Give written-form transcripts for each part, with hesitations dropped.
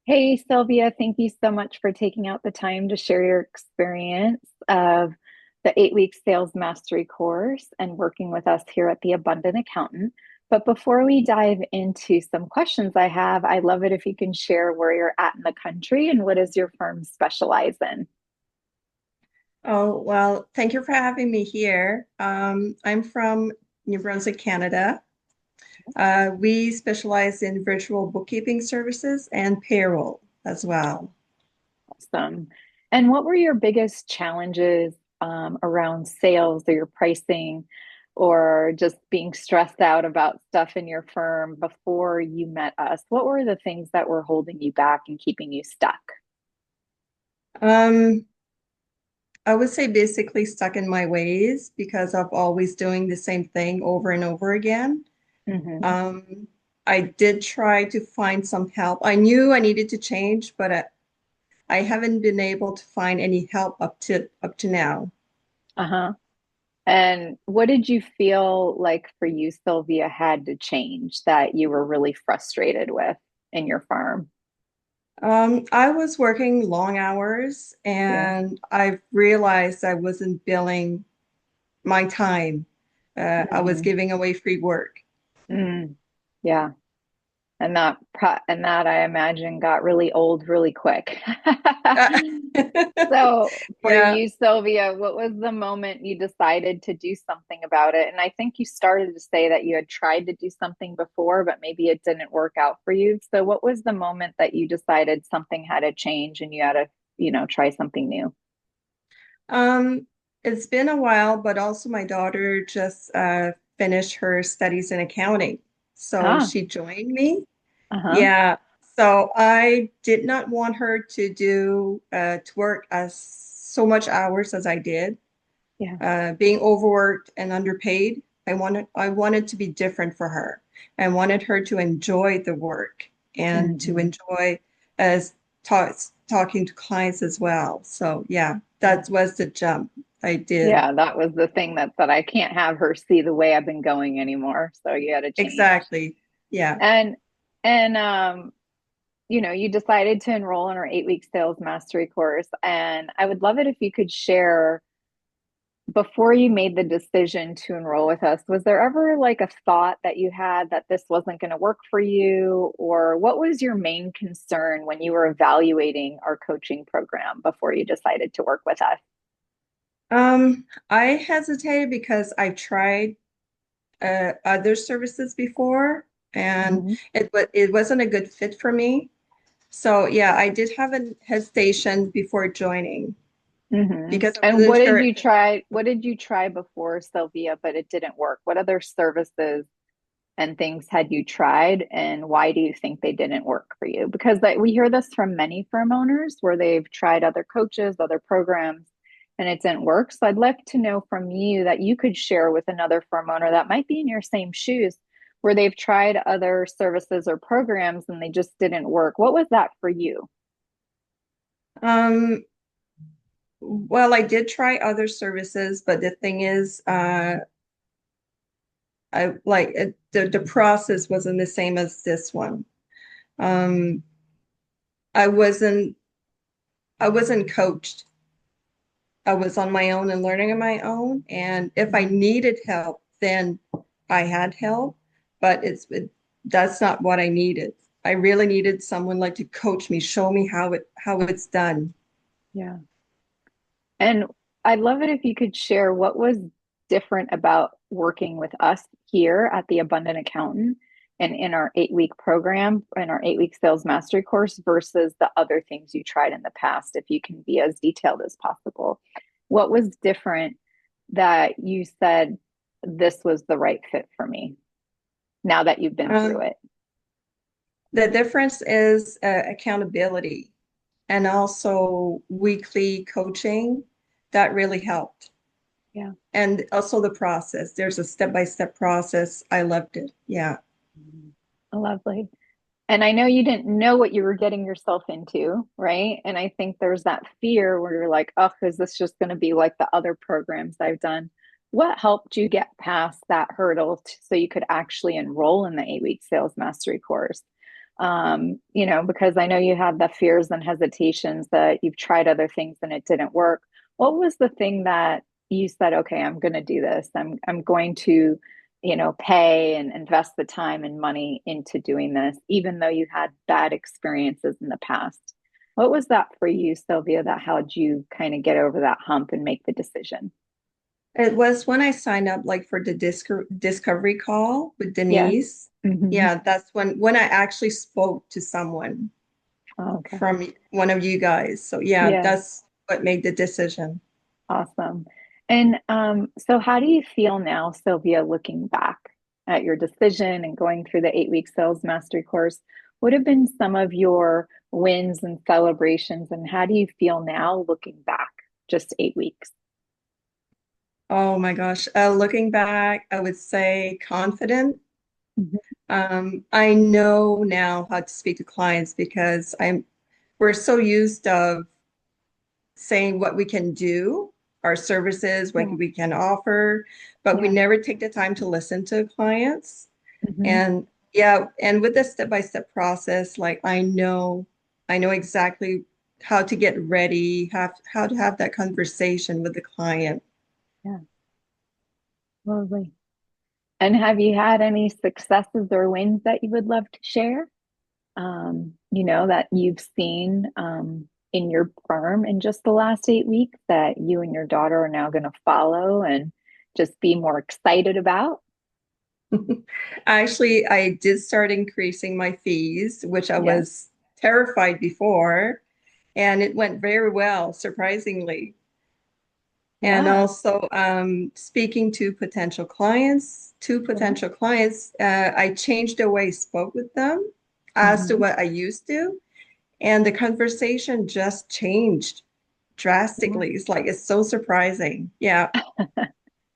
Hey, Sylvia, thank you so much for taking out the time to share your experience of the 8 week sales mastery course and working with us here at the Abundant Accountant. But before we dive into some questions I have, I'd love it if you can share where you're at in the country and what does your firm specialize in? Oh, well, thank you for having me here. I'm from New Brunswick, Canada. We specialize in virtual bookkeeping services and payroll as well. Awesome. And what were your biggest challenges around sales or your pricing or just being stressed out about stuff in your firm before you met us? What were the things that were holding you back and keeping you stuck? Um, I would say basically stuck in my ways because of always doing the same thing over and over again. Hmm. Um, I did try to find some help. I knew I needed to change, but I haven't been able to find any help up to now. Uh-huh. And what did you feel like for you, Sylvia, had to change that you were really frustrated with in your firm? I was working long hours Yeah. and I realized I wasn't billing my time. I was Hmm. giving away free work. Mm. Yeah. And that I imagine got really old really quick. So for Yeah. you, Sylvia, what was the moment you decided to do something about it? And I think you started to say that you had tried to do something before, but maybe it didn't work out for you. So what was the moment that you decided something had to change and you had to, try something new? Um, it's been a while, but also my daughter just finished her studies in accounting. So Ah, she joined me. uh-huh. Yeah. So I did not want her to work as so much hours as I did. Yeah. Being overworked and underpaid. I wanted to be different for her. I wanted her to enjoy the work and to Hmm. enjoy as talking to clients as well. So yeah, Yeah. that was the jump I did. Yeah, that was the thing that said I can't have her see the way I've been going anymore. So you had to change. Exactly. Yeah. And and you decided to enroll in our 8 week sales mastery course. And I would love it if you could share before you made the decision to enroll with us, was there ever like a thought that you had that this wasn't going to work for you? Or what was your main concern when you were evaluating our coaching program before you decided to work with us? I hesitated because I tried other services before and Hmm. it wasn't a good fit for me. So yeah, I did have a hesitation before joining Hmm. because I And wasn't what did sure. you try? What did you try before, Sylvia, but it didn't work? What other services and things had you tried, and why do you think they didn't work for you? Because we hear this from many firm owners where they've tried other coaches, other programs, and it didn't work. So I'd love to know from you that you could share with another firm owner that might be in your same shoes where they've tried other services or programs and they just didn't work. What was that for you? Um, well, I did try other services, but the thing is, I like the process wasn't the same as this one. Um, I wasn't I wasn't coached. I was on my own and learning on my own. And if I Mhm. needed help, then I had help, but that's not what I needed. I really needed someone like to coach me, show me how it's done. Yeah. And I'd love it if you could share what was different about working with us here at the Abundant Accountant and in our 8 week program and our 8 week sales mastery course versus the other things you tried in the past, if you can be as detailed as possible. What was different that you said this was the right fit for me now that you've been through Um, it? the difference is accountability and also weekly coaching. That really helped. Yeah. And also the process. There's a step-by-step process. I loved it. Yeah. Lovely. And I know you didn't know what you were getting yourself into, right? And I think there's that fear where you're like, oh, is this just going to be like the other programs I've done? What helped you get past that hurdle so you could actually enroll in the 8 week sales mastery course? Because I know you had the fears and hesitations that you've tried other things and it didn't work. What was the thing that you said, okay, I'm going to do this. I'm going to, pay and invest the time and money into doing this, even though you had bad experiences in the past. What was that for you, Sylvia, that helped you kind of get over that hump and make the decision? It was when I signed up like for the discovery call with Yes. Denise. Hmm. Yeah, that's when I actually spoke to someone Okay. from one of you guys. So yeah, Yeah. that's what made the decision. Awesome. And so, how do you feel now, Sylvia, looking back at your decision and going through the 8-week sales mastery course? What have been some of your wins and celebrations? And how do you feel now looking back just 8 weeks? Oh my gosh. Looking back, I would say confident. Mhm. I know now how to speak to clients because we're so used of saying what we can do, our services, what Yeah. we can offer, but we Yeah. never take the time to listen to clients. Hmm. And yeah, and with the step-by-step process, like I know exactly how to get ready, how to have that conversation with the client. Yeah. Lovely. And have you had any successes or wins that you would love to share? That you've seen in your firm in just the last 8 weeks that you and your daughter are now going to follow and just be more excited about? Actually, I did start increasing my fees, which I Yeah. was terrified before, and it went very well, surprisingly. And Yeah. also, speaking to two Yeah. potential clients, I changed the way I spoke with them as to Hmm. what I used to, and the conversation just changed Yeah. drastically. It's so surprising. Yeah.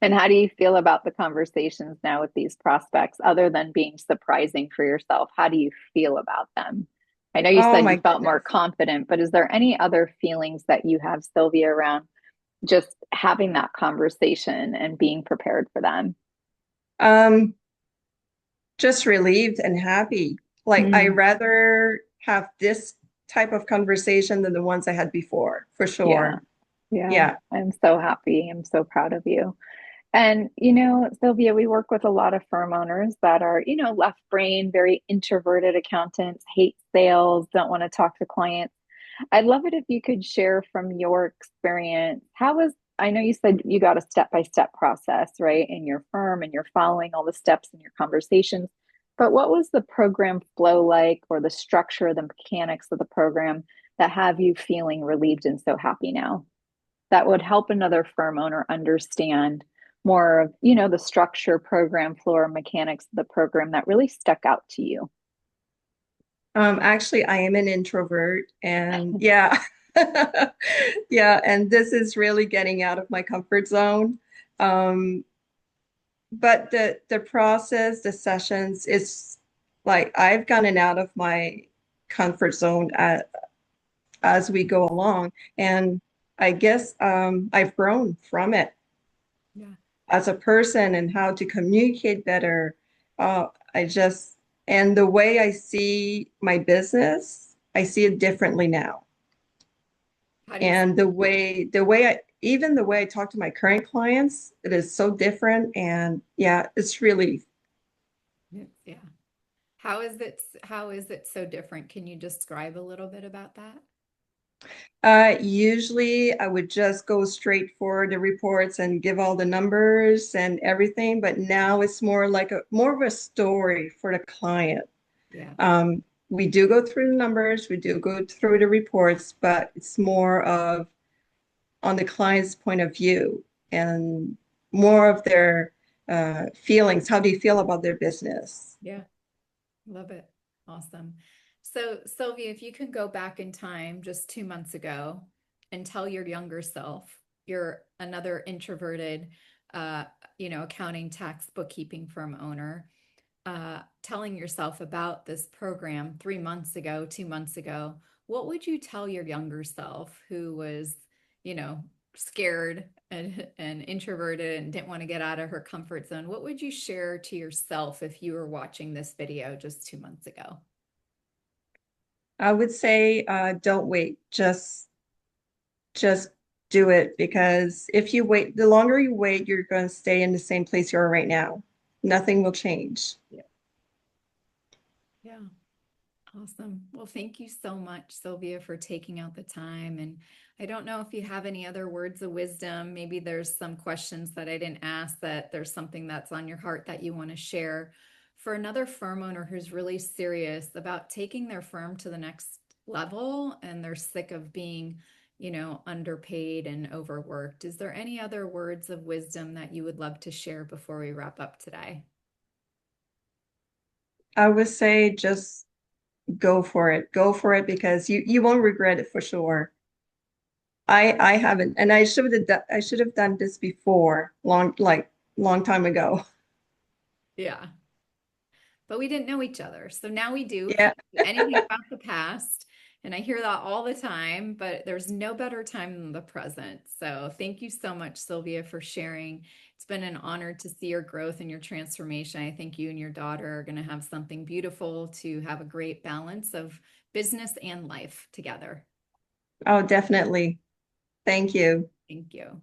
And how do you feel about the conversations now with these prospects, other than being surprising for yourself? How do you feel about them? I know you Oh said my you felt more goodness. confident, but is there any other feelings that you have, Sylvia, around just having that conversation and being prepared for them? Um, just relieved and happy. Like I Mm. rather have this type of conversation than the ones I had before, for Yeah. sure. Yeah. Yeah. I'm so happy. I'm so proud of you. And, Sylvia, we work with a lot of firm owners that are, left brain, very introverted accountants, hate sales, don't want to talk to clients. I'd love it if you could share from your experience. I know you said you got a step-by-step process, right, in your firm and you're following all the steps in your conversations. But what was the program flow like, or the structure, the mechanics of the program that have you feeling relieved and so happy now? That would help another firm owner understand more of, the structure, program, floor, mechanics of the program that really stuck out to you. Actually, I am an introvert and yeah. Yeah, and this is really getting out of my comfort zone. Um, but the process, the sessions, is like I've gotten out of my comfort zone as we go along. And I guess I've grown from it Yeah. as a person and how to communicate better. Uh, I just, and the way I see my business, I see it differently now. How do you And even the way I talk to my current clients, it is so different. And yeah, it's really Yeah. How is it so different? Can you describe a little bit about that? Usually I would just go straight for the reports and give all the numbers and everything, but now it's more of a story for the client. Yeah. We do go through the numbers, we do go through the reports, but it's more of on the client's point of view and more of their feelings. How do you feel about their business? Yeah. Love it. Awesome. So, Sylvia, if you can go back in time just 2 months ago and tell your younger self, you're another introverted, uh, accounting, tax, bookkeeping firm owner, telling yourself about this program 3 months ago, 2 months ago, what would you tell your younger self who was, scared and introverted and didn't want to get out of her comfort zone? What would you share to yourself if you were watching this video just 2 months ago? I would say don't wait. Just do it, because if you wait, the longer you wait, you're going to stay in the same place you are right now. Nothing will change. Yeah. Yeah. Awesome. Well, thank you so much, Sylvia, for taking out the time. And I don't know if you have any other words of wisdom. Maybe there's some questions that I didn't ask, that there's something that's on your heart that you want to share for another firm owner who's really serious about taking their firm to the next level and they're sick of being, underpaid and overworked. Is there any other words of wisdom that you would love to share before we wrap up today? I would say just go for it. Go for it, because you won't regret it for sure. I haven't, and I should have done this before, long time ago. Yeah. But we didn't know each other. So now we do. Yeah. Can't do anything about the past. And I hear that all the time, but there's no better time than the present. So thank you so much, Sylvia, for sharing. It's been an honor to see your growth and your transformation. I think you and your daughter are going to have something beautiful, to have a great balance of business and life together. Oh, definitely. Thank you. Thank you.